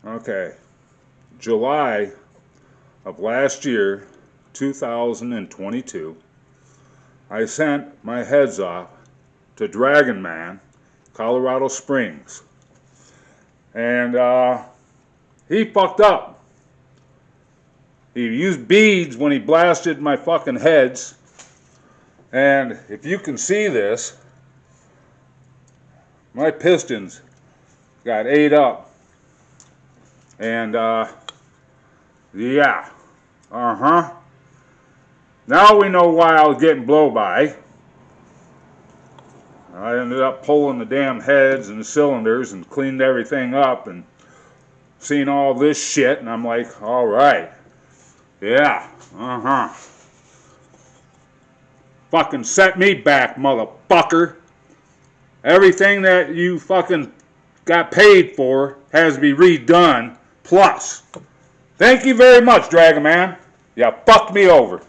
Okay, July of last year, 2022, I sent my heads off to Dragon Man, Colorado Springs. And he fucked up. He used beads when he blasted my fucking heads. And if you can see this, my pistons got ate up. And yeah, now we know why I was getting blow by. I ended up pulling the damn heads and the cylinders and cleaned everything up and seen all this shit, and I'm like, all right, yeah, fucking set me back, motherfucker. Everything that you fucking got paid for has to be redone, plus. Thank you very much, Dragon Man. You fucked me over.